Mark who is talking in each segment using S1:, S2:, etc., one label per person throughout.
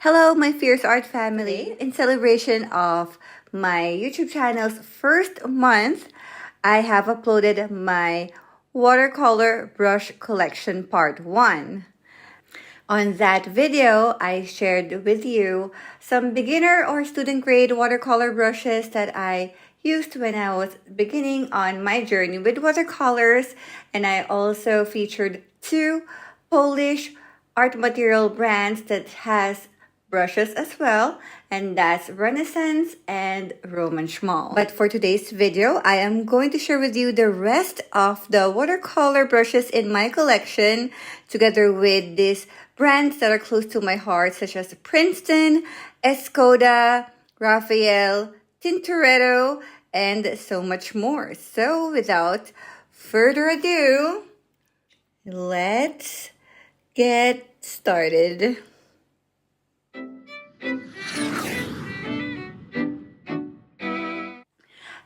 S1: Hello, my fierce art family. In celebration of my YouTube channel's first month, I have uploaded my watercolor brush collection part 1. On that video, I shared with you some beginner or student grade watercolor brushes that I used when I was beginning on my journey with watercolors, and I also featured 2 Polish art material brands that has brushes as well, and that's Renaissance and Roman Szmal. But for today's video, I am going to share with you the rest of the watercolor brushes in my collection, together with these brands that are close to my heart, such as Princeton, Escoda, Raphael, Tintoretto, and so much more. So without further ado, let's get started.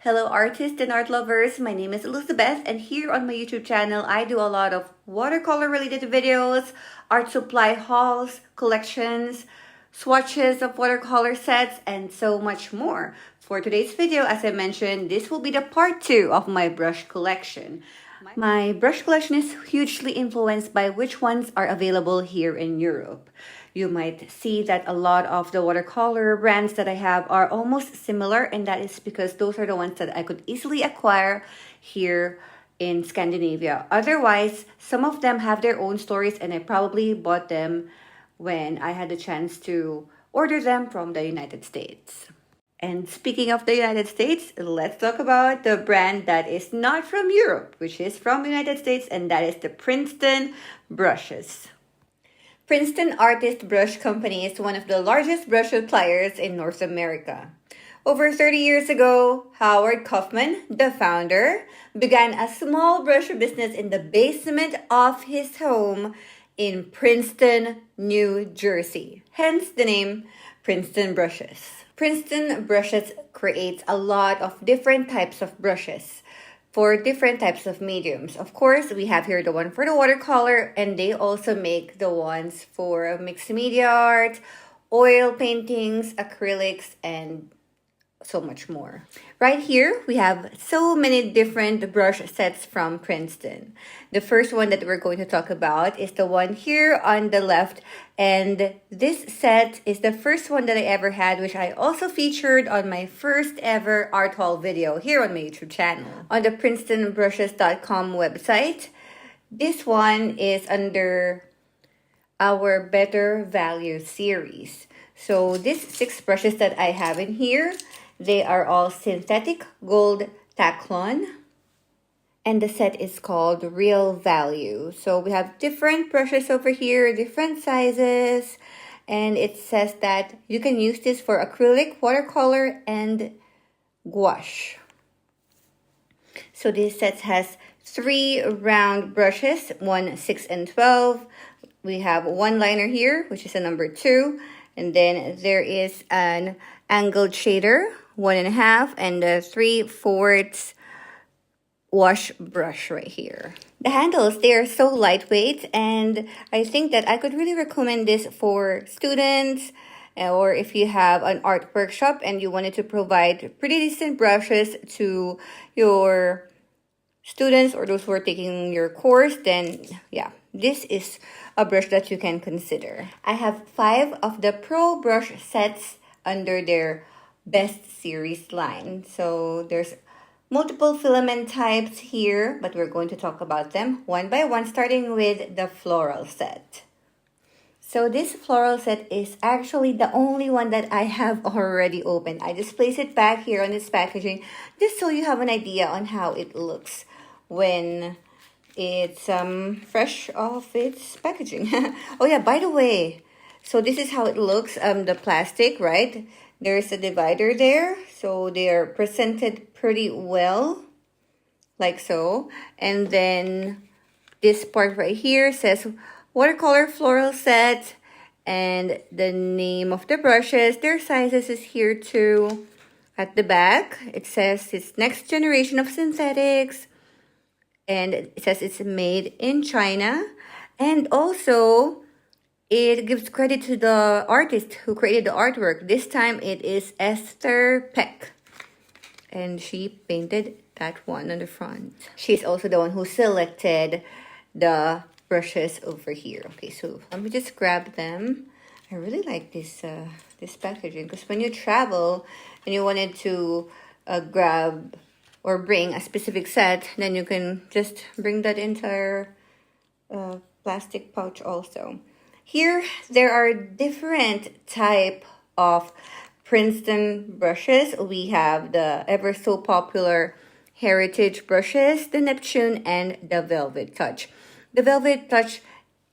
S1: Hello artists and art lovers, my name is Elizabeth, and here on my YouTube channel I do a lot of watercolor related videos, art supply hauls, collections, swatches of watercolor sets, and so much more. For today's video, as I mentioned, this will be the part 2 of my brush collection. My brush collection is hugely influenced by which ones are available here in Europe. You might see that a lot of the watercolor brands that I have are almost similar, and that is because those are the ones that I could easily acquire here in Scandinavia. Otherwise, some of them have their own stories, and I probably bought them when I had the chance to order them from the United States. And speaking of the United States, let's talk about the brand that is not from Europe, which is from the United States, and that is the Princeton Brushes. Princeton Artist Brush Company is one of the largest brush suppliers in North America. Over 30 years ago, Howard Kaufman, the founder, began a small brush business in the basement of his home in Princeton, New Jersey. Hence the name Princeton Brushes. Princeton Brushes creates a lot of different types of brushes for different types of mediums. Of course, we have here the one for the watercolor, and they also make the ones for mixed media art, oil paintings, acrylics, and so much more. Right here, we have so many different brush sets from Princeton. The first one that we're going to talk about is the one here on the left, and this set is the first one that I ever had, which I also featured on my first ever art haul video here on my YouTube channel. On the PrincetonBrushes.com website, this one is under our Better Value series. So these 6 brushes that I have in here, they are all synthetic gold Taclon, and the set is called Real Value. So we have different brushes over here, different sizes, and it says that you can use this for acrylic, watercolor, and gouache. So this set has 3 round brushes, 1, 6, and 12. We have one liner here, which is a number 2, and then there is an angled shader, 1.5, and a 3/4 wash brush right here. The handles, they are so lightweight, and I think that I could really recommend this for students, or if you have an art workshop and you wanted to provide pretty decent brushes to your students or those who are taking your course, then yeah, this is a brush that you can consider. I have 5 of the Pro brush sets under their Best Series line. So there's multiple filament types here, but we're going to talk about them one by one, starting with the Floral set. So this Floral set is actually the only one that I have already opened. I just place it back here on this packaging just so you have an idea on how it looks when it's fresh off its packaging. Oh yeah, by the way, so this is how it looks, the plastic, right? There's a divider there, so they are presented pretty well, like so. And then this part right here says watercolor floral set, and the name of the brushes, their sizes is here too. At the back, it says it's next generation of synthetics, and it says it's made in China, and also it gives credit to the artist who created the artwork. This time it is Esther Peck, and she painted that one on the front. She's also the one who selected the brushes over here. Okay, so let me just grab them. I really like this this packaging, because when you travel and you wanted to grab or bring a specific set, then you can just bring that entire plastic pouch also. Here, there are different type of Princeton brushes. We have the ever so popular Heritage brushes, the Neptune, and the Velvet Touch. The Velvet Touch,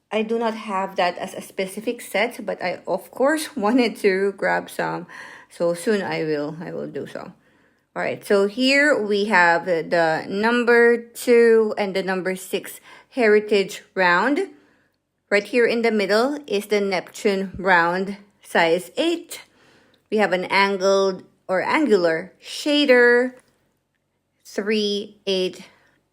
S1: I do not have that as a specific set, but I of course wanted to grab some, so soon I will do so. All right, so here we have the number 2 and the number 6 Heritage round. Right here in the middle is the Neptune round, size 8. We have an angled or angular shader, 3/8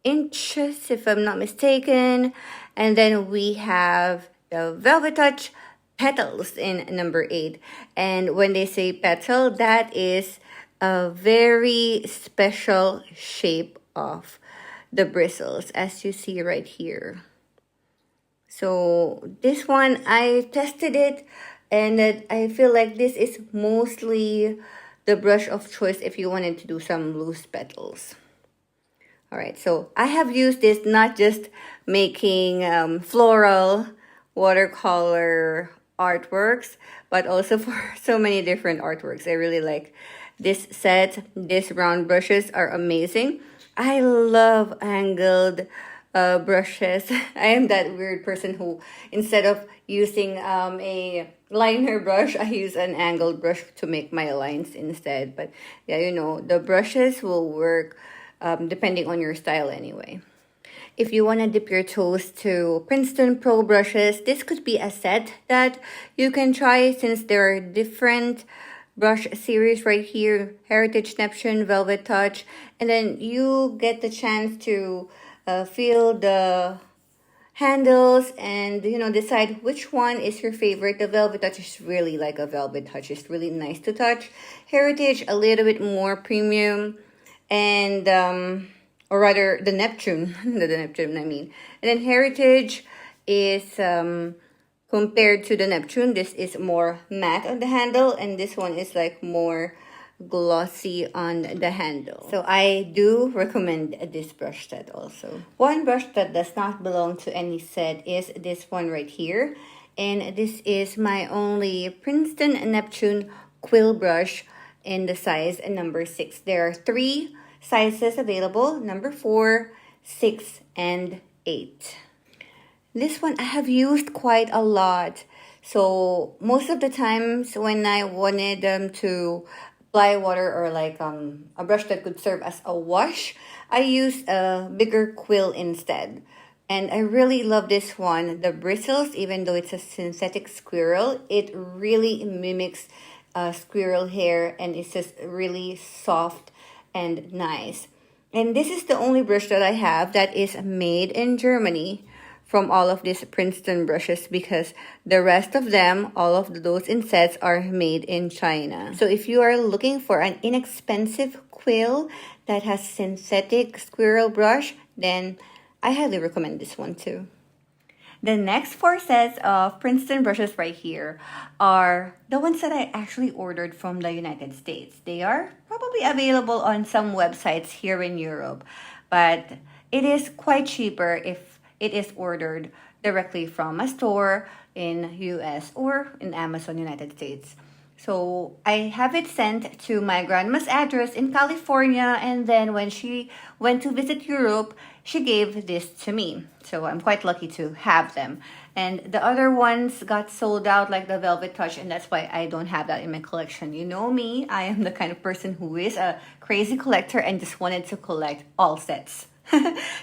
S1: inches if I'm not mistaken. And then we have the Velvet Touch petals in number 8. And when they say petal, that is a very special shape of the bristles, as you see right here. So this one, I tested it, and I feel like this is mostly the brush of choice if you wanted to do some loose petals. All right, so I have used this not just making floral watercolor artworks, but also for so many different artworks. I really like this set. These round brushes are amazing. I love angled brushes. I am that weird person who, instead of using a liner brush, I use an angled brush to make my lines instead. But yeah, you know, the brushes will work depending on your style anyway. If you want to dip your toes to Princeton Pro brushes, this could be a set that you can try, since there are different brush series right here: Heritage, Neptune, Velvet Touch, and then you get the chance to feel the handles and, you know, decide which one is your favorite. The Velvet Touch is really like a velvet touch. It's really nice to touch. Heritage, a little bit more premium, and or rather the Neptune, the Neptune I mean. And then Heritage is compared to the Neptune, this is more matte on the handle, and this one is like more glossy on the handle. So I do recommend this brush set also. One brush that does not belong to any set is this one right here, and this is my only Princeton Neptune Quill brush in the size number 6. There are 3 sizes available: number 4, 6, and 8. This one I have used quite a lot. So most of the times when I wanted to apply water, or like a brush that could serve as a wash, I use a bigger quill instead. And I really love this one. The bristles, even though it's a synthetic squirrel, it really mimics squirrel hair, and it's just really soft and nice. And this is the only brush that I have that is made in Germany from all of these Princeton brushes, because the rest of them, all of those in sets, are made in China. So if you are looking for an inexpensive quill that has synthetic squirrel brush, then I highly recommend this one too. The next 4 sets of Princeton brushes right here are the ones that I actually ordered from the United States. They are probably available on some websites here in Europe, but it is quite cheaper if it is ordered directly from a store in US or in Amazon United States. So I have it sent to my grandma's address in California, and then when she went to visit Europe, she gave this to me. So I'm quite lucky to have them. And the other ones got sold out, like the Velvet Touch, and that's why I don't have that in my collection. You know me, I am the kind of person who is a crazy collector and just wanted to collect all sets.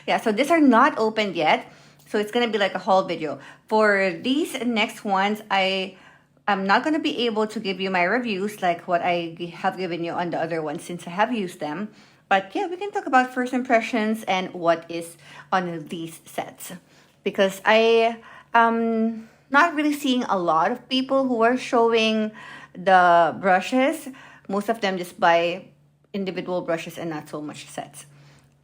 S1: Yeah, so these are not opened yet, so it's gonna be like a haul video. For these next ones, I'm not gonna be able to give you my reviews like what I have given you on the other ones, since I have used them. But yeah, we can talk about first impressions and what is on these sets, because I am not really seeing a lot of people who are showing the brushes. Most of them just buy individual brushes and not so much sets.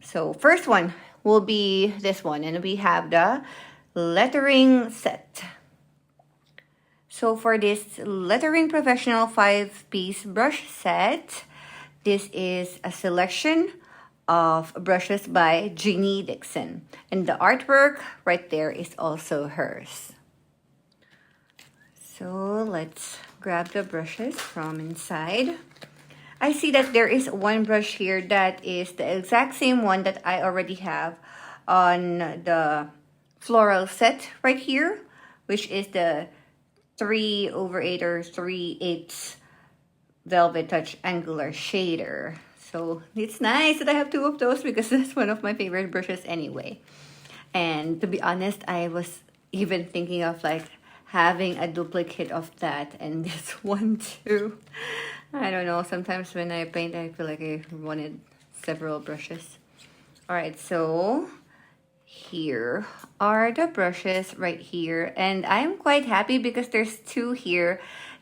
S1: So first one will be this one, and we have the lettering set. So for this lettering professional 5-piece brush set, this is a selection of brushes by Jeannie Dixon, and the artwork right there is also hers. So let's grab the brushes from inside. I see that there is one brush here that is the exact same one that I already have on the floral set right here, which is the 3/8 or 3/8 velvet touch angular shader. So it's nice that I have two of those because that's one of my favorite brushes anyway. And to be honest, I was even thinking of like having a duplicate of that and this one too. I don't know, sometimes when I paint I feel like I wanted several brushes. Alright, so here are the brushes right here, and I'm quite happy because there's two here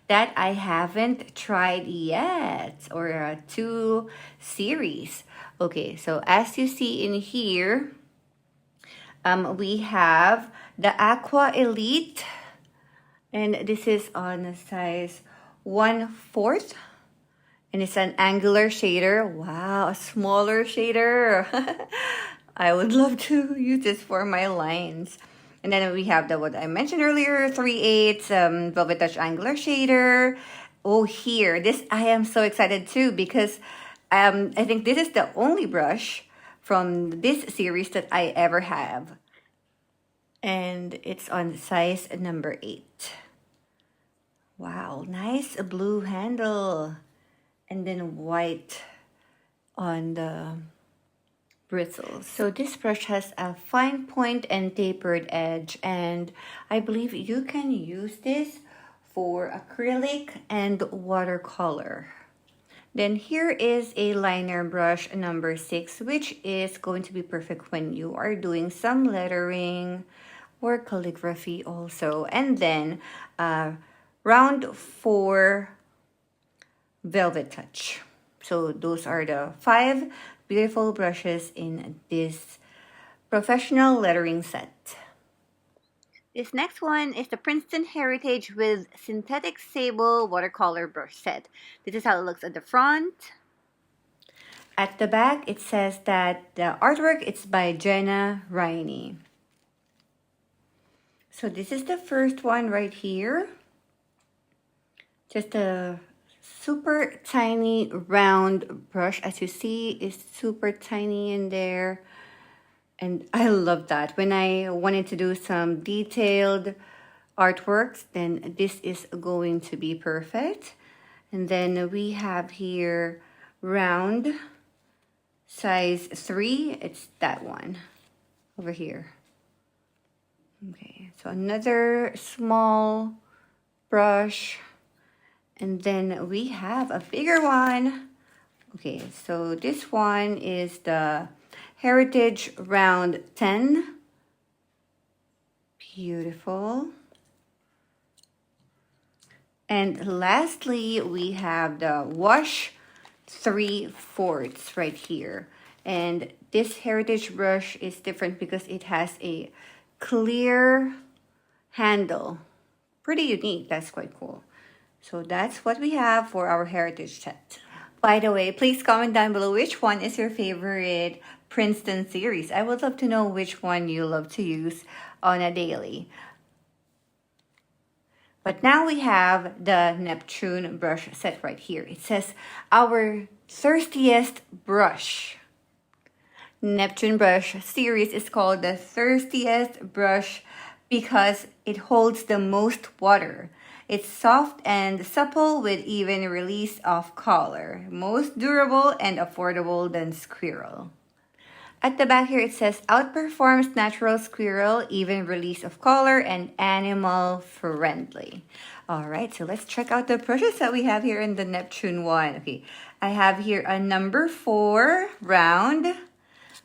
S1: that I haven't tried yet, or two series. Okay, so as you see in here, we have the Aqua Elite, and this is on a size 1/4, and it's an angular shader. Wow, a smaller shader. I would love to use this for my lines. And then we have the what I mentioned earlier, 3/8 velvet touch angular shader. Oh, here, this I am so excited too because I think this is the only brush from this series that I ever have, and it's on size number 8. Wow, nice blue handle, and then white on the bristles. So this brush has a fine point and tapered edge, and I believe you can use this for acrylic and watercolor. Then here is a liner brush number 6, which is going to be perfect when you are doing some lettering or calligraphy also. And then round 4 velvet touch. So those are the 5 beautiful brushes in this professional lettering set. This next one is the Princeton Heritage with Synthetic Sable Watercolor Brush Set. This is how it looks at the front. At the back, it says that the artwork is by Jenna Riney. So this is the first one right here. Just a super tiny round brush. As you see, is super tiny in there. And I love that. When I wanted to do some detailed artworks, then this is going to be perfect. And then we have here round size 3. It's that one over here. Okay, so another small brush. And then we have a bigger one. Okay, so this one is the Heritage Round 10. Beautiful. And lastly, we have the Wash 3/4 right here. And this Heritage brush is different because it has a clear handle. Pretty unique, that's quite cool. So that's what we have for our Heritage set. By the way, please comment down below which one is your favorite Princeton series. I would love to know which one you love to use on a daily. But now we have the Neptune brush set right here. It says our thirstiest brush. Neptune brush series is called the thirstiest brush because it holds the most water. It's soft and supple with even release of color. Most durable and affordable than squirrel. At the back here it says outperforms natural squirrel, even release of color, and animal friendly. Alright, so let's check out the brushes that we have here in the Neptune one. Okay, I have here a number 4 round.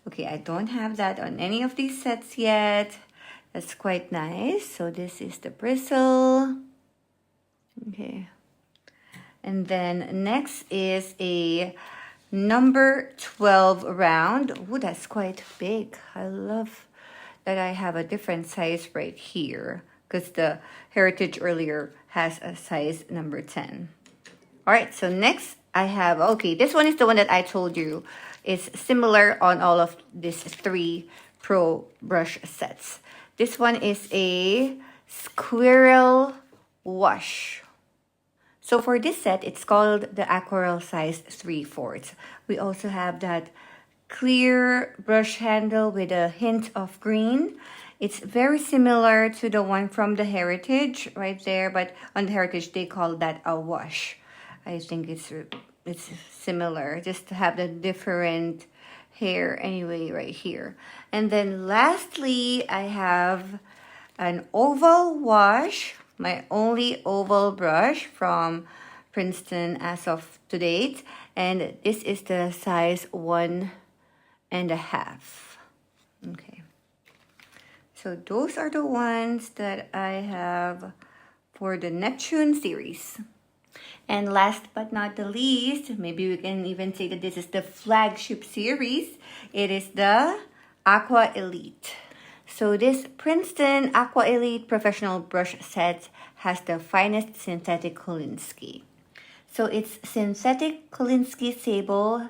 S1: Okay, I don't have that on any of these sets yet. That's quite nice. So this is the bristle. Okay. And then next is a number 12 round. Oh, that's quite big. I love that I have a different size right here because the Heritage earlier has a size number 10. All right, so next I have, okay, this one is the one that I told you is similar on all of these 3 Pro brush sets. This one is a squirrel wash. So for this set, it's called the Aquarel size 3/4. We also have that clear brush handle with a hint of green. It's very similar to the one from the Heritage right there, but on the Heritage they call that a wash. I think it's similar, just to have the different hair anyway right here. And then lastly, I have an oval wash, my only oval brush from Princeton as of to date, and this is the size 1.5. Okay, so those are the ones that I have for the Neptune series. And last but not the least, maybe we can even say that this is the flagship series. It is the Aqua Elite. So this Princeton Aqua Elite professional brush set has the finest synthetic Kolinsky. So its synthetic Kolinsky Sable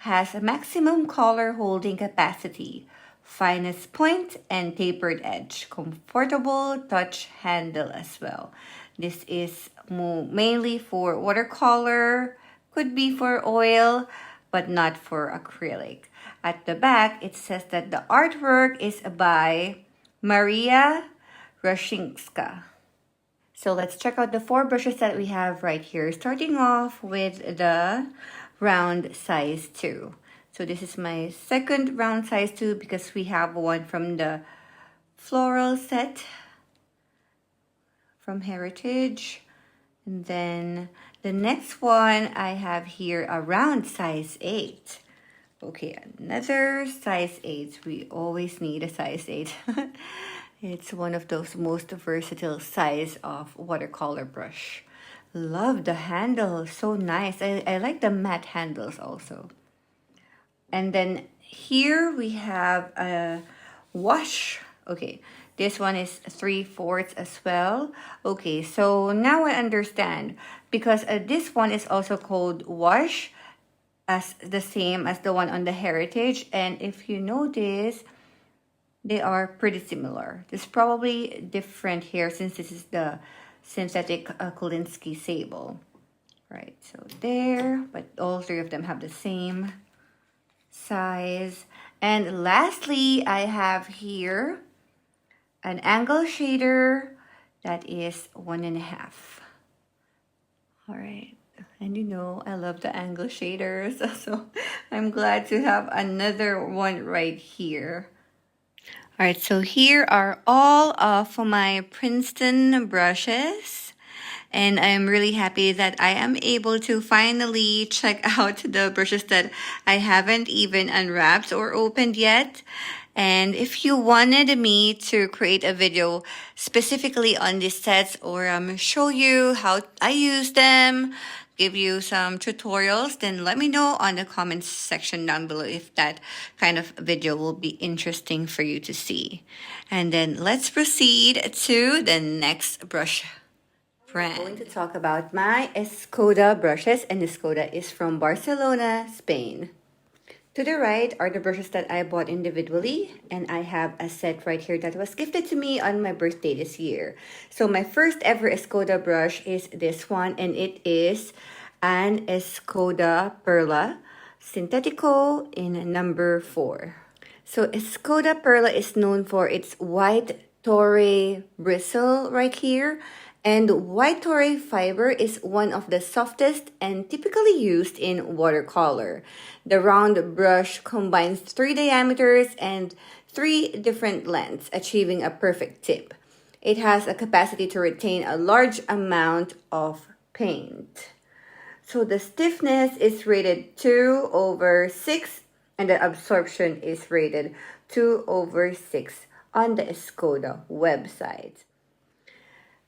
S1: has a maximum color holding capacity, finest point and tapered edge, comfortable touch handle as well. This is mainly for watercolor, could be for oil, but not for acrylic. At the back, it says that the artwork is by Maria Rashingska. So let's check out the 4 brushes that we have right here, starting off with the round size 2. So this is my second round size 2 because we have one from the Floral set from Heritage. And then the next one I have here, a round size 8. Okay, another size 8. We always need a size 8. It's one of those most versatile size of watercolor brush. Love the handle, so nice. I like the matte handles also. And then here we have a wash. Okay, this one is 3/4 as well. Okay, so now I understand because this one is also called wash, as the same as the one on the Heritage. And if you notice, they are pretty similar. It's probably different here since this is the synthetic Kolinsky Sable. Right, so there, but all 3 of them have the same size. And lastly, I have here an angle shader that is 1.5. All right. And you know, I love the angle shaders. So I'm glad to have another one right here. All right, so here are all of my Princeton brushes. And I'm really happy that I am able to finally check out the brushes that I haven't even unwrapped or opened yet. And if you wanted me to create a video specifically on these sets or show you how I use them, give you some tutorials, then let me know on the comments section down below if that kind of video will be interesting for you to see. And then let's proceed to the next brush brand. I'm going to talk about my Escoda brushes, and Escoda is from Barcelona, Spain. To the right are the brushes that I bought individually, and I have a set right here that was gifted to me on my birthday this year. So my first ever Escoda brush is this one, and it is an Escoda Perla Sintetico in number 4. So Escoda Perla is known for its white Torre bristle right here. And white Torre fiber is one of the softest and typically used in watercolor. The round brush combines 3 diameters and 3 different lengths, achieving a perfect tip. It has a capacity to retain a large amount of paint. So the stiffness is rated 2/6 and the absorption is rated 2/6 on the Escoda website.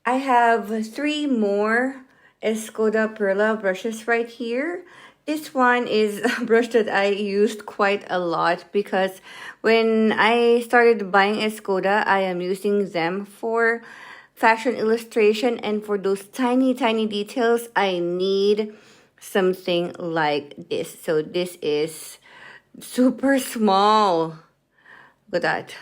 S1: I have 3 more Escoda Perla brushes right here. This one is a brush that I used quite a lot because when I started buying Escoda, I am using them for fashion illustration, and for those tiny details, I need something like this. So this is super small. Look at that.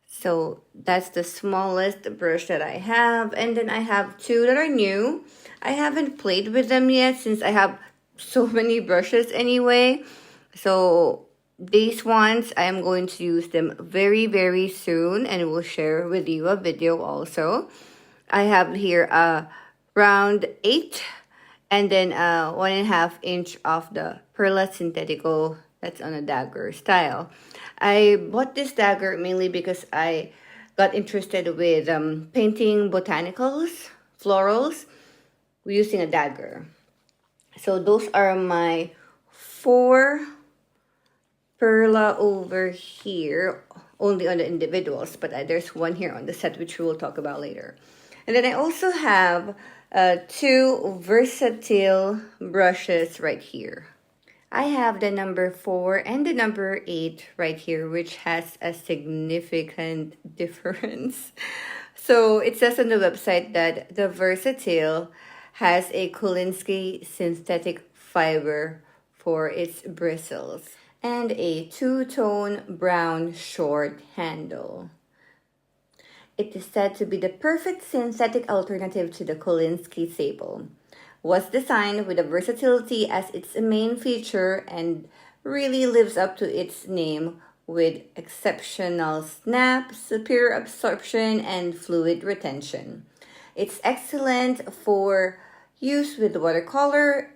S1: So that's the smallest brush that I have. And then I have 2 that are new. I haven't played with them yet since I have so many brushes anyway. So these ones, I am going to use them very soon, and will share with you a video also. I have here a round 8 and then 1.5 inch of the Perla Sintetico that's on a dagger style. I bought this dagger mainly because I got interested with painting botanicals, florals, using a dagger. So those are my 4 Perla over here, only on the individuals, but there's one here on the set which we will talk about later. And then I also have 2 Versatil brushes right here. I have the number 4 and the number 8 right here, which has a significant difference. So it says on the website that the Versatil has a Kolinsky synthetic fiber for its bristles and a 2-tone brown short handle. It is said to be the perfect synthetic alternative to the Kolinsky Sable. Was designed with a versatility as its main feature and really lives up to its name with exceptional snap, superior absorption, and fluid retention. It's excellent for use with watercolor,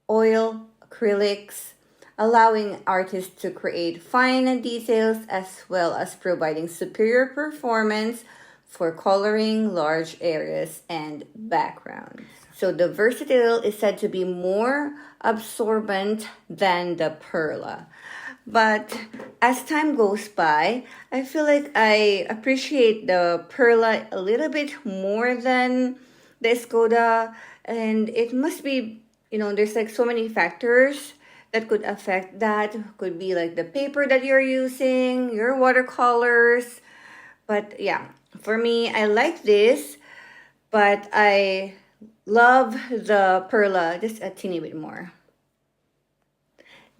S1: oil, acrylics, allowing artists to create fine details as well as providing superior performance for coloring large areas and backgrounds. So the Versatil is said to be more absorbent than the Perla. But as time goes by, I feel like I appreciate the Perla a little bit more than the Escoda. And it must be, there's like so many factors that could affect that. Could be like the paper that you're using, your watercolors. But yeah, for me, I like this, but I love the Perla just a teeny bit more.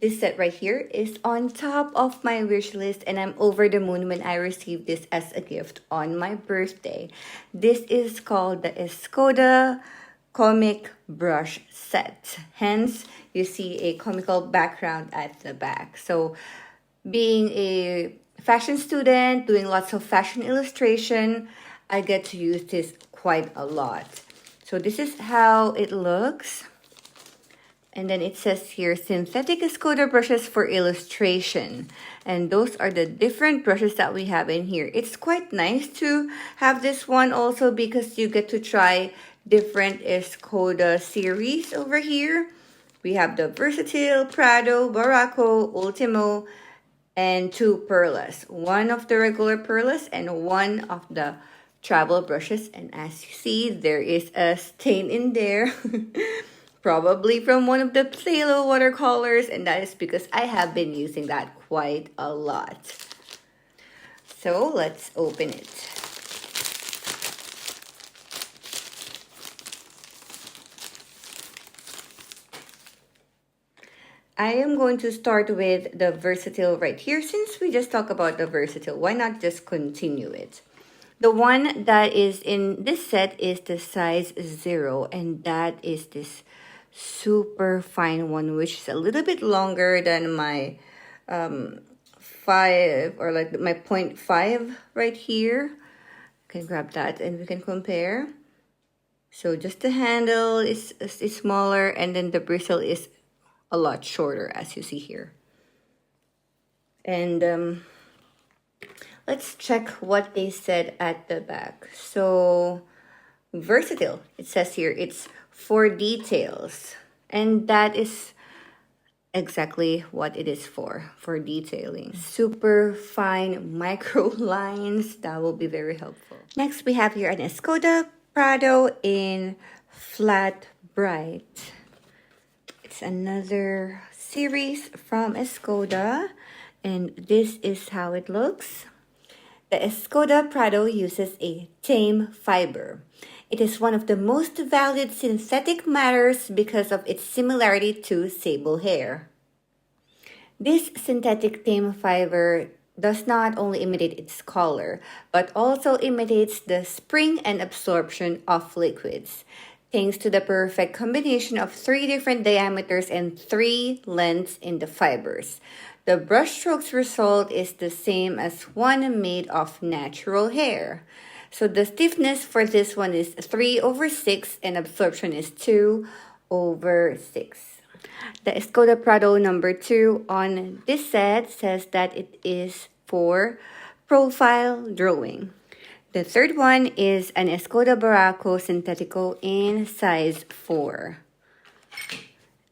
S1: This set right here is on top of my wish list, and I'm over the moon when I received this as a gift on my birthday. This is called the Escoda Comic Brush Set. Hence, you see a comical background at the back. So, being a fashion student, doing lots of fashion illustration, I get to use this quite a lot. So this is how it looks. And then it says here, synthetic Escoda brushes for illustration. And those are the different brushes that we have in here. It's quite nice to have this one also because you get to try different Escoda series over here. We have the Versatil, Prado, Baracco, Ultimo, and 2 Perlas. One of the regular Perlas and one of the travel brushes. And as you see, there is a stain in there. Probably from one of the Sable watercolors, and that is because I have been using that quite a lot. So let's open it. I am going to start with the Versatil right here. Since we just talked about the Versatil, why not just continue it? The one that is in this set is the size 0, and that is this super fine one, which is a little bit longer than my 5 or like my 0.5 right here. You can grab that and we can compare. So just the handle is smaller, and then the bristle is a lot shorter, as you see here. And let's check what they said at the back. So Versatil, it says here, it's for details, and that is exactly what it is for detailing. Super fine micro lines, that will be very helpful. Next, we have here an Escoda Prado in Flat Bright. It's another series from Escoda, and this is how it looks. The Escoda Prado uses a tame fiber. It is one of the most valued synthetic matters because of its similarity to sable hair. This synthetic tame fiber does not only imitate its color, but also imitates the spring and absorption of liquids, thanks to the perfect combination of 3 different diameters and 3 lengths in the fibers. The brushstrokes result is the same as one made of natural hair. So the stiffness for this one is 3/6 and absorption is 2/6. The Escoda Prado number 2 on this set says that it is for profile drawing. The third one is an Escoda Baracco Sintetico in size 4.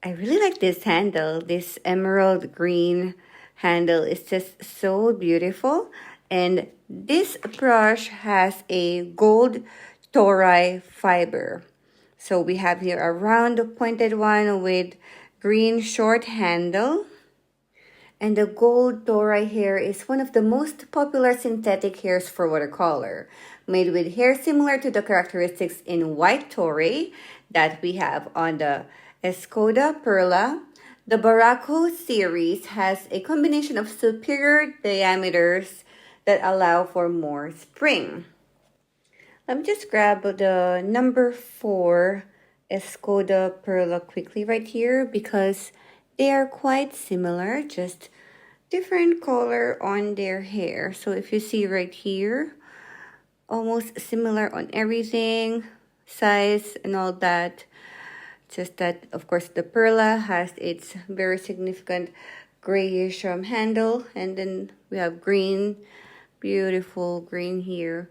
S1: I really like this handle. This emerald green handle is just so beautiful. And this brush has a gold tori fiber. So we have here a round pointed one with green short handle. And the gold tori hair is one of the most popular synthetic hairs for watercolor, made with hair similar to the characteristics in white tori that we have on the Escoda Perla. The Baracco series has a combination of superior diameters that allow for more spring. Let me just grab the number 4 Escoda Perla quickly right here because they are quite similar, just different color on their hair. So if you see right here, almost similar on everything, size and all that. Just that, of course, the Perla has its very significant grayish handle. And then we have green, beautiful green here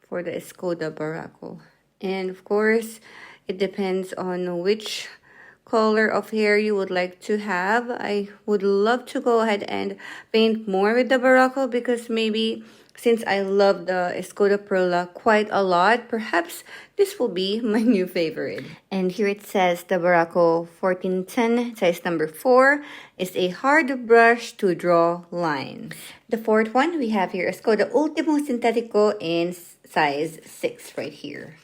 S1: for the Escoda Baracco. And of course, it depends on which color of hair you would like to have. I would love to go ahead and paint more with the Baracco because maybe since I love the Escoda Perla quite a lot, perhaps this will be my new favorite. And here it says the Baracco 1410 size number 4 is a hard brush to draw lines. The fourth one we have here Escoda Ultimo Sintetico in size 6 right here.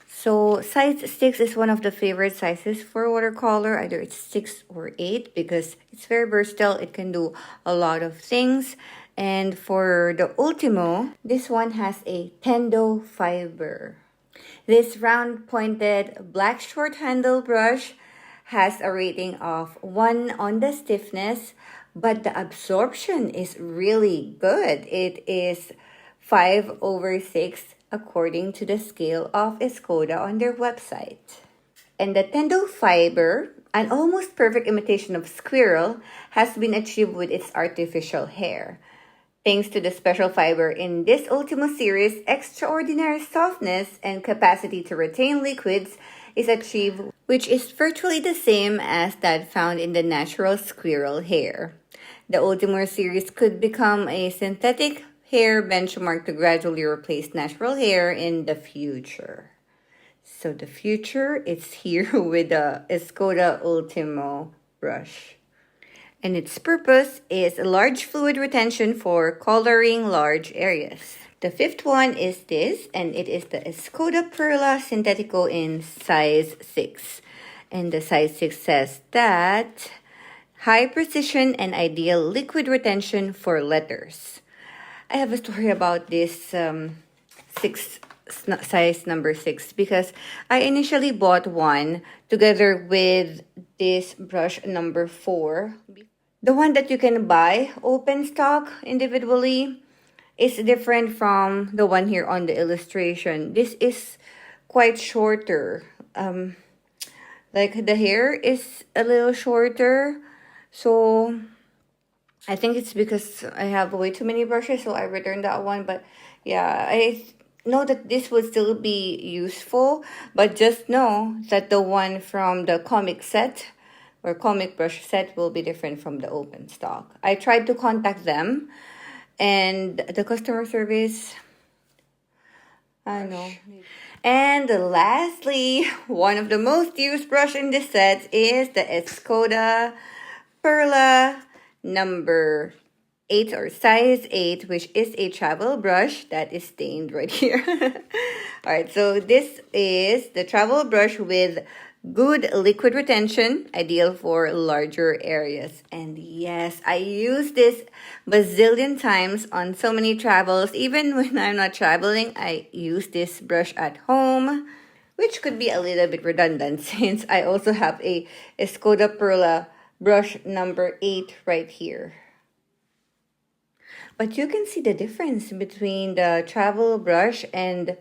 S1: So size 6 is one of the favorite sizes for watercolor. Either it's 6 or 8 because it's very versatile. It can do a lot of things. And for the Ultimo, this one has a Tendo fiber. This round pointed black short handle brush has a rating of 1 on the stiffness, but the absorption is really good. It is 5/6 according to the scale of Escoda on their website. And the Tendo fiber, an almost perfect imitation of squirrel, has been achieved with its artificial hair. Thanks to the special fiber in this Ultimo series, extraordinary softness and capacity to retain liquids is achieved, which is virtually the same as that found in the natural squirrel hair. The Ultimo series could become a synthetic hair benchmark to gradually replace natural hair in the future. So the future is here with the Escoda Ultimo brush. And its purpose is large fluid retention for coloring large areas. The fifth one is this, and it is the Escoda Perla Sintetico in size 6. And the size 6 says that high precision and ideal liquid retention for letters. I have a story about this size number 6 because I initially bought one together with this brush number 4. The one that you can buy open stock individually is different from the one here on the illustration. This is quite shorter. Like the hair is a little shorter. So I think it's because I have way too many brushes, so I returned that one. But yeah, I know that this would still be useful. But just know that the one from the comic set or comic brush set will be different from the open stock. I tried to contact them, and the customer service, I know. And lastly, one of the most used brush in this set is the Escoda Perla number 8 or size 8, which is a travel brush that is stained right here. Alright, so this is the travel brush with good liquid retention, ideal for larger areas. And yes, I use this bazillion times on so many travels. Even when I'm not traveling, I use this brush at home, which could be a little bit redundant since I also have a Escoda Perla brush number 8 right here. But you can see the difference between the travel brush and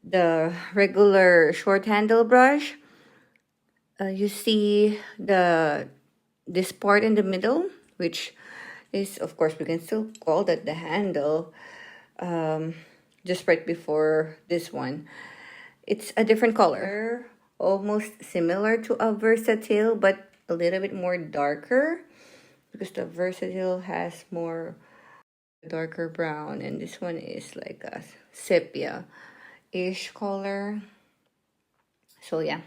S1: the regular short handle brush. You see this part in the middle, which is, of course, we can still call that the handle, just right before this one. It's a different color, almost similar to a Versatil, but a little bit more darker, because the Versatil has more darker brown, and this one is like a sepia-ish color. So yeah,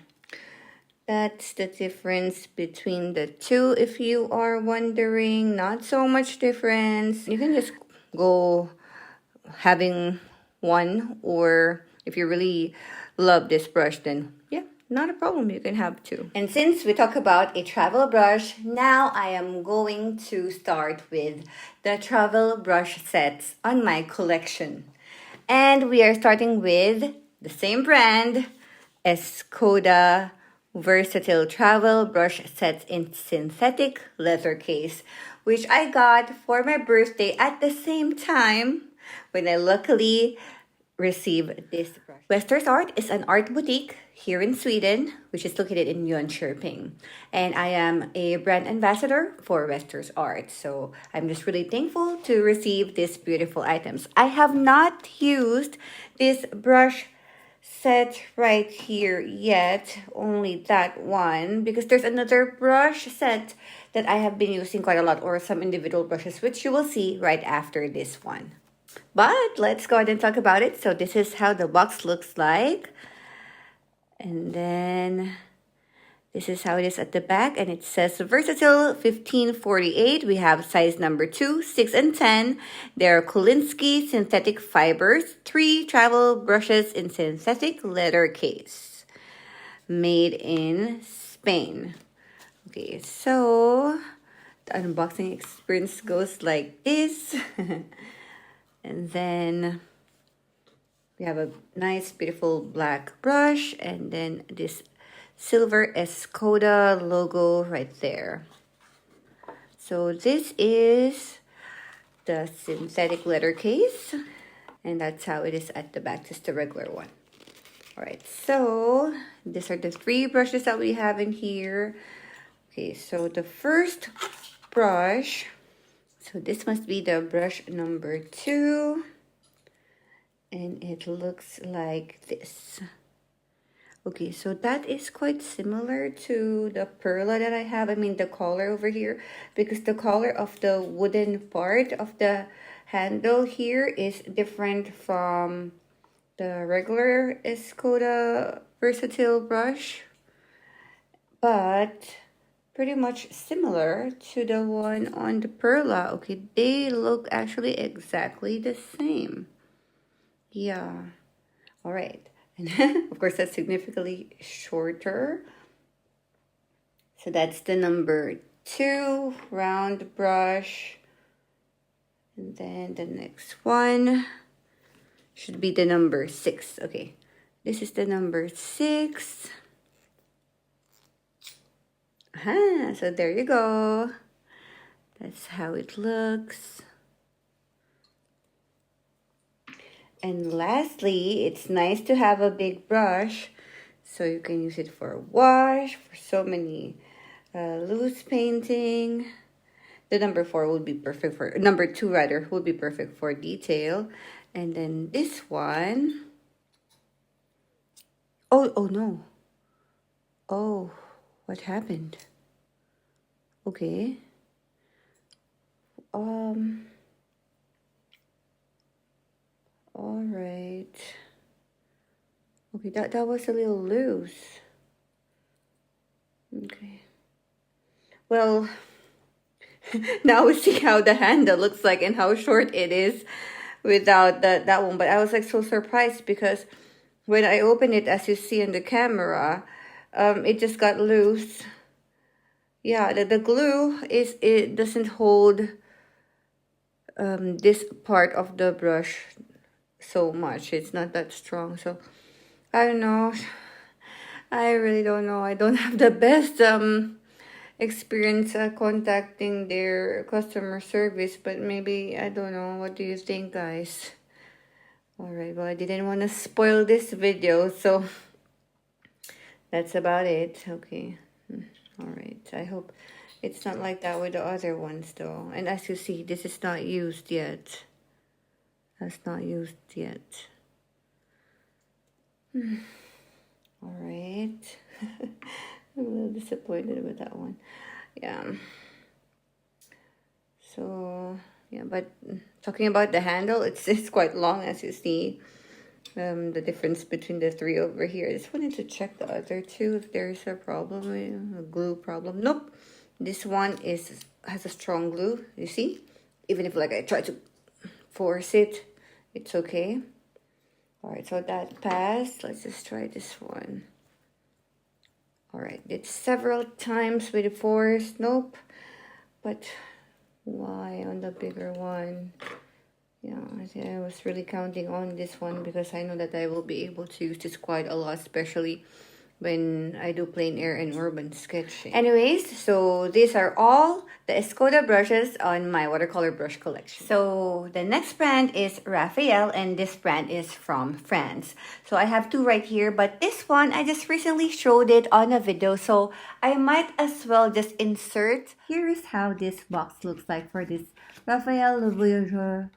S1: that's the difference between the two. If you are wondering, not so much difference. You can just go having one, or if you really love this brush, then yeah, not a problem, you can have two. And since we talk about a travel brush, now I am going to start with the travel brush sets on my collection. And we are starting with the same brand, Escoda Versatil Travel brush sets in synthetic leather case, which I got for my birthday at the same time when I luckily received this brush. Wester's Art is an art boutique here in Sweden, which is located in Jönköping. And I am a brand ambassador for Wester's Art. So I'm just really thankful to receive these beautiful items. I have not used this brush set right here yet, only that one, because there's another brush set that I have been using quite a lot, or some individual brushes, which you will see right after this one. But let's go ahead and talk about it. So this is how the box looks like. And then this is how it is at the back. And it says Versatil 1548. We have size number 2, 6, and 10. They're Kolinsky synthetic fibers. 3 travel brushes in synthetic leather case. Made in Spain. Okay, so the unboxing experience goes like this. And then we have a nice, beautiful black brush, and then this silver Escoda logo right there. So this is the synthetic leather case, and that's how it is at the back, just the regular one. All right, so these are the 3 brushes that we have in here. Okay, so the first brush, so this must be the brush number 2. And it looks like this. Okay, so that is quite similar to the Perla that I have. I mean, the collar over here. Because the collar of the wooden part of the handle here is different from the regular Escoda Versatil brush. But pretty much similar to the one on the Perla. Okay, they look actually exactly the same. Yeah. All right. And of course, that's significantly shorter. So that's the number 2 round brush. And then the next one should be the number 6. Okay. This is the number 6. So there you go. That's how it looks. And lastly, it's nice to have a big brush, so you can use it for a wash, for so many loose painting. The number 4 would be perfect for, number 2 rather, would be perfect for detail. And then this one, oh no. Oh, what happened? Okay. All right. Okay, that was a little loose. Okay. Well, now we see how the handle looks like and how short it is without that one. But I was like so surprised because when I opened it, as you see in the camera, it just got loose. Yeah, the glue it doesn't hold this part of the brush so much. It's not that strong. So I don't know. I really don't know. I don't have the best experience contacting their customer service, but maybe, I don't know. What do you think, guys? All right, well, I didn't want to spoil this video, so that's about it. Okay. All right. I hope it's not like that with the other ones, though. And as you see, this is not used yet. That's not used yet. All right. I'm a little disappointed with that one. Yeah. So, yeah, but talking about the handle, it's quite long, as you see. The difference between the three over here. I just wanted to check the other two if there's a problem, a glue problem. Nope. This one has a strong glue, you see? Even if like I try to force it, it's okay. All right, so that passed. Let's just try this one. All right, did several times with the force. Nope. But why on the bigger one? Yeah, I was really counting on this one because I know that I will be able to use this quite a lot, especially when I do plein air and urban sketching. Anyways, so these are all the Escoda brushes on my watercolor brush collection. So the next brand is Raphael, and this brand is from France. So I have two right here, but this one I just recently showed it on a video, so I might as well just insert. Here is how this box looks like for this Raphael Le Voyageur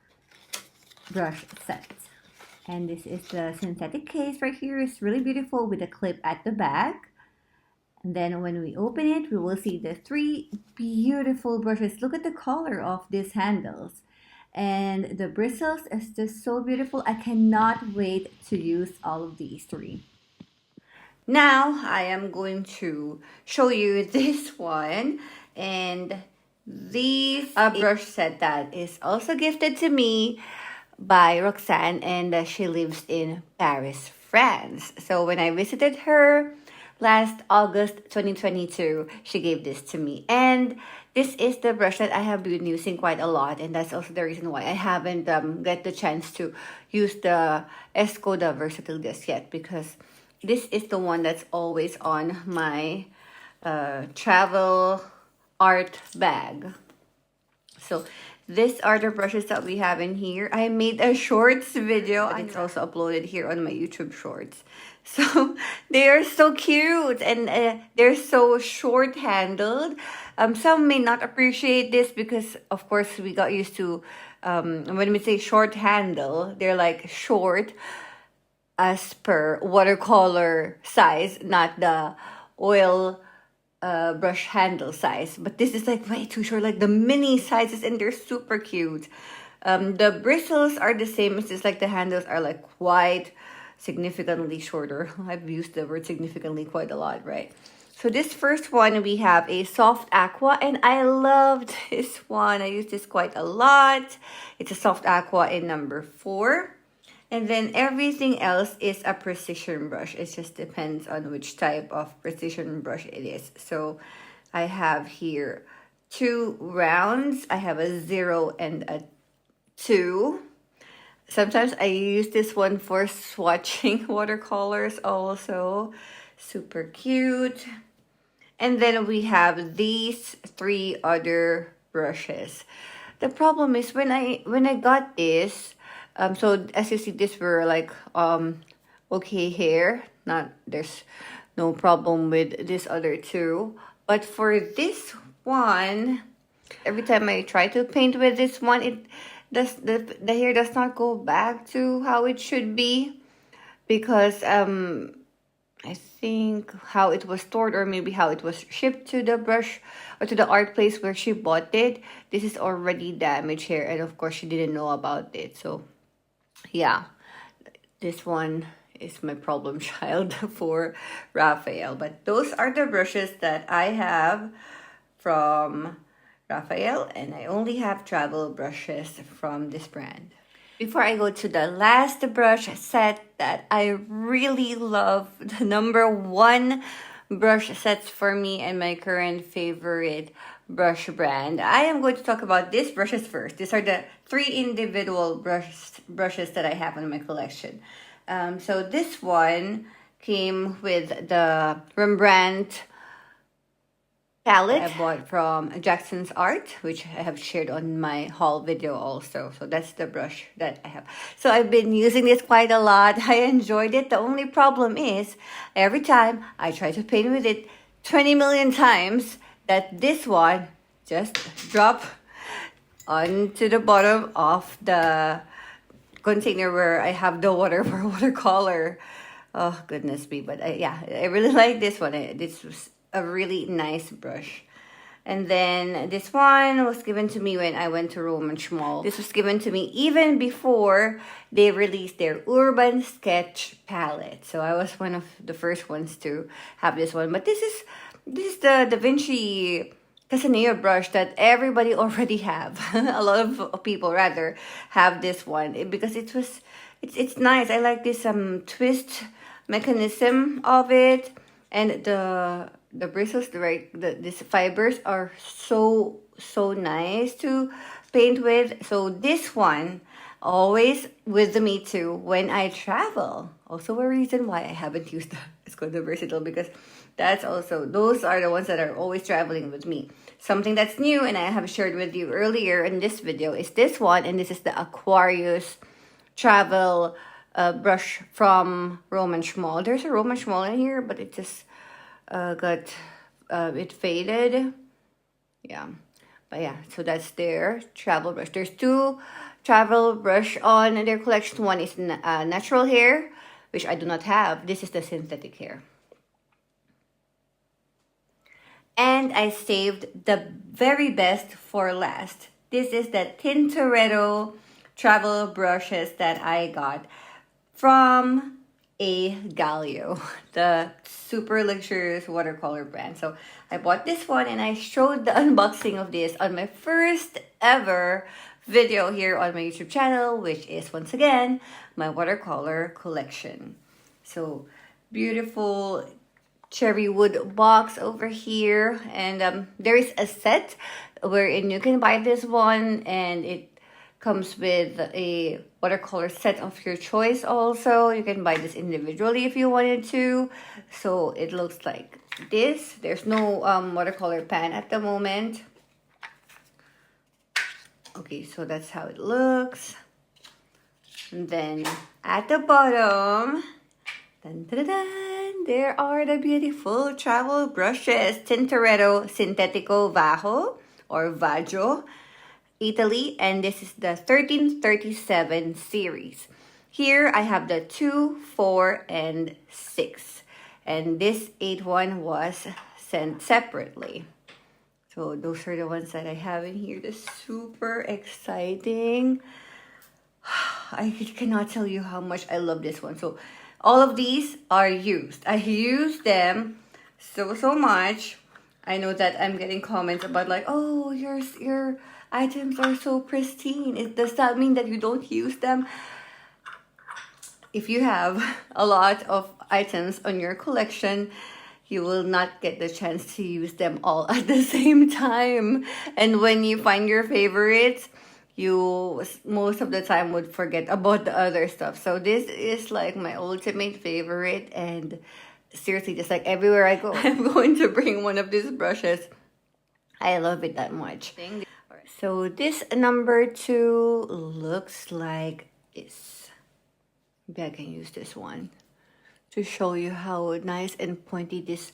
S1: brush set. And this is the synthetic case right here. It's really beautiful with a clip at the back. And then when we open it, we will see the three beautiful brushes. Look at the color of these handles. And the bristles is just so beautiful. I cannot wait to use all of these three. Now I am going to show you this one. And this brush set that is also gifted to me by Roxanne, and she lives in Paris, France. So when I visited her last August 2022, she gave this to me. And this is the brush that I have been using quite a lot, and that's also the reason why I haven't get the chance to use the Escoda Versatil just yet, because this is the one that's always on my travel art bag. So these are the brushes that we have in here. I made a shorts video, and it's also uploaded here on my YouTube shorts. So they are so cute, and they're so short handled. Some may not appreciate this because, of course, we got used to when we say short handle, they're like short as per watercolor size, not the oil brush handle size. But this is like way too short, like the mini sizes, and they're super cute. The bristles are the same. It's just like the handles are like quite significantly shorter. I've used the word significantly quite a lot, right? So this first one, we have a soft aqua, and I loved this one. I use this quite a lot. It's a soft aqua in number 4. And then everything else is a precision brush. It just depends on which type of precision brush it is. So I have here 2 rounds. I have a 0 and a 2. Sometimes I use this one for swatching watercolors also. Super cute. And then we have these 3 other brushes. The problem is when I got this, so as you see, these were like okay here. There's no problem with this other 2. But for this one, every time I try to paint with this one, the hair does not go back to how it should be, because I think how it was stored, or maybe how it was shipped to the brush or to the art place where she bought it. This is already damaged here, and of course she didn't know about it. So yeah, this one is my problem child for Raphael. But those are the brushes that I have from Raphael, and I only have travel brushes from this brand. Before I go to the last brush set that I really love, the number one brush sets for me and my current favorite brush brand, I am going to talk about these brushes first. These are the three individual brushes that I have in my collection. So this one came with the Rembrandt palette I bought from Jackson's Art, which I have shared on my haul video also. So that's the brush that I have. So I've been using this quite a lot. I enjoyed it. The only problem is every time I try to paint with it 20 million times, that this one just drop onto the bottom of the container where I have the water for watercolor. Oh, goodness me. But yeah, I really like this one. This was a really nice brush. And then this one was given to me when I went to Szmal. This was given to me even before they released their Urban Sketch palette. So I was one of the first ones to have this one. But this is the Vinci CASANEO brush that everybody already have. A lot of people rather have this one because it's nice. I like this twist mechanism of it, and the bristles, these fibers are so nice to paint with. So this one always with me too when I travel. Also a reason why I haven't used the Escoda Versatil, because those are the ones that are always traveling with me. Something that's new and I have shared with you earlier in this video is this one, and this is the Aquarius Travel brush from Szmal. There's a Szmal in here, but it just got it faded. Yeah, but yeah, so that's their travel brush. There's two travel brush on their collection. One is natural hair, which I do not have. This is the synthetic hair. And I saved the very best for last. This is the Tintoretto travel brushes that I got from Gallo, the super luxurious watercolor brand. So I bought this one and I showed the unboxing of this on my first ever video here on my YouTube channel, which is once again my watercolor collection. So beautiful cherry wood box over here, and there is a set wherein you can buy this one, and it comes with a watercolor set of your choice. Also, you can buy this individually if you wanted to. So it looks like this. There's no watercolor pan at the moment. Okay, so that's how it looks. And then at the bottom, dun, dun, dun, dun, there are the beautiful travel brushes. Tintoretto Sintetico VAJO or VAJO, Italy, and this is the 1337 series. Here I have the 2, 4, and 6, and this 8 one was sent separately. So those are the ones that I have in here. They're super exciting. I cannot tell you how much I love this one. So all of these are used. I use them so much. I know that I'm getting comments about like, oh, your items are so pristine. Does that mean that you don't use them? If you have a lot of items on your collection, you will not get the chance to use them all at the same time. And when you find your favorites, you most of the time would forget about the other stuff. So this is like my ultimate favorite, and seriously, just like everywhere I go, I'm going to bring one of these brushes. I love it that much. So this number 2 looks like this. Maybe I can use this one to show you how nice and pointy this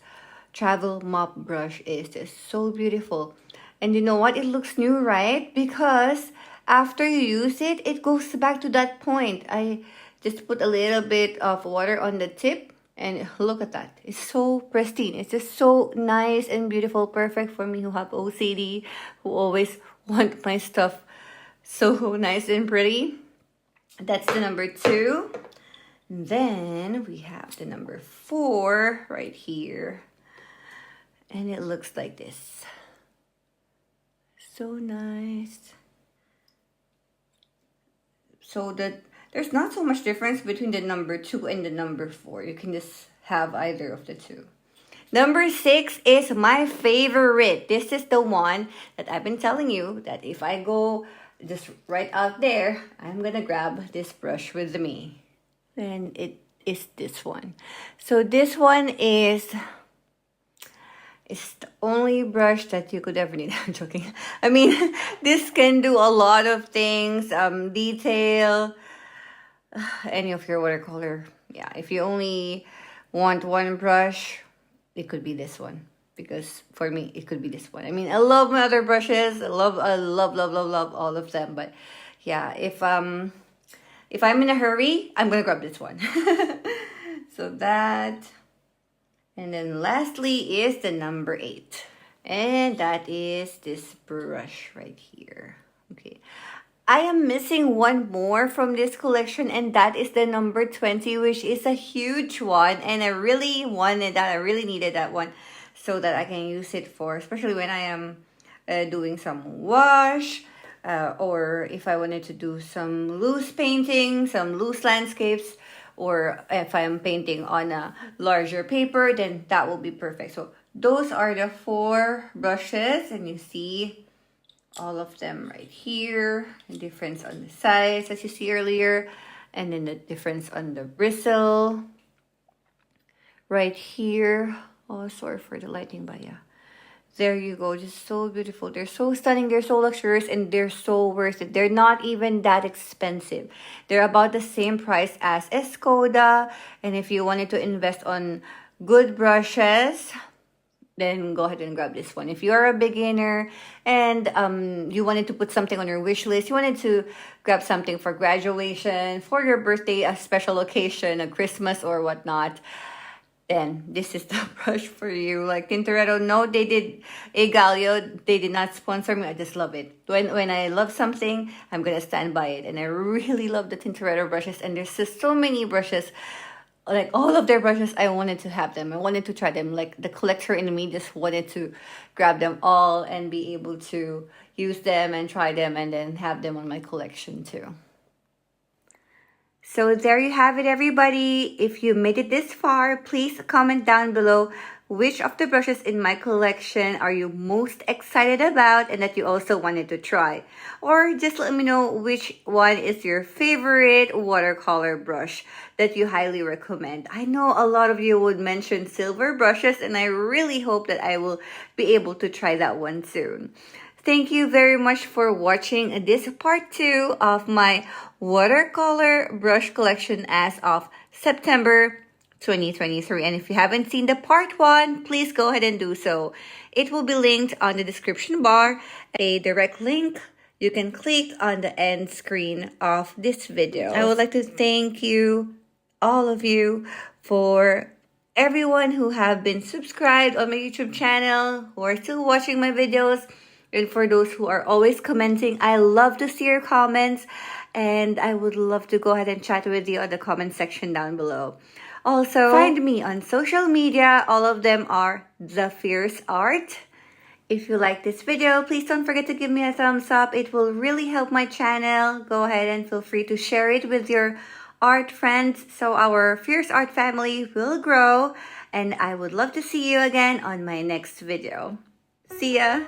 S1: travel mop brush is. It's so beautiful. And you know what? It looks new, right? Because after you use it, it goes back to that point. I just put a little bit of water on the tip And look at that. It's so pristine. It's just so nice and beautiful. Perfect for me who have OCD, who always want my stuff so nice and pretty. That's the number 2. Then we have the number 4 right here. And it looks like this. So nice. So that there's not so much difference between the number 2 and the number 4. You can just have either of the two. Number 6 is my favorite. This is the one that I've been telling you that if I go just right out there, I'm gonna grab this brush with me. And it is this one. So this one is the only brush that you could ever need. I'm joking. I mean, this can do a lot of things. Detail, any of your watercolor. Yeah, if you only want one brush, it could be this one. Because for me, it could be this one. I mean, I love my other brushes. I love all of them. But yeah, if I'm in a hurry, I'm gonna grab this one. So that. And then lastly is the number 8. And that is this brush right here. Okay. I am missing one more from this collection, and that is the number 20, which is a huge one. And I really wanted that. I really needed that one so that I can use it for, especially when I am doing some wash, or if I wanted to do some loose painting, some loose landscapes, or if I'm painting on a larger paper, then that will be perfect. So those are the 4 brushes, and you see all of them right here. The difference on the size, as you see earlier, and then the difference on the bristle right here. Oh, sorry for the lighting, but yeah. There you go. Just so beautiful. They're so stunning. They're so luxurious, and they're so worth it. They're not even that expensive. They're about the same price as Escoda. And if you wanted to invest on good brushes, then go ahead and grab this one. If you are a beginner and you wanted to put something on your wish list, you wanted to grab something for graduation, for your birthday, a special occasion, a Christmas or whatnot, then this is the brush for you. Like Tintoretto, no, they did a Gallo. They did not sponsor me. I just love it. When I love something, I'm gonna stand by it. And I really love the Tintoretto brushes. And there's just so many brushes. Like all of their brushes, I wanted to have them. I wanted to try them. Like the collector in me just wanted to grab them all and be able to use them and try them and then have them on my collection too. So there you have it, everybody. If you made it this far, please comment down below which of the brushes in my collection are you most excited about and that you also wanted to try. Or just let me know which one is your favorite watercolor brush that you highly recommend. I know a lot of you would mention silver brushes, and I really hope that I will be able to try that one soon. Thank you very much for watching this part 2 of my watercolor brush collection as of September 2023. And if you haven't seen the part 1, please go ahead and do so. It will be linked on the description bar, a direct link you can click on the end screen of this video. I would like to thank you, all of you, for everyone who have been subscribed on my YouTube channel, who are still watching my videos. And for those who are always commenting, I love to see your comments, and I would love to go ahead and chat with you on the comment section down below. Also, find me on social media. All of them are The Fierce Art. If you like this video, please don't forget to give me a thumbs up. It will really help my channel. Go ahead and feel free to share it with your art friends so our Fierce Art family will grow. And I would love to see you again on my next video. See ya!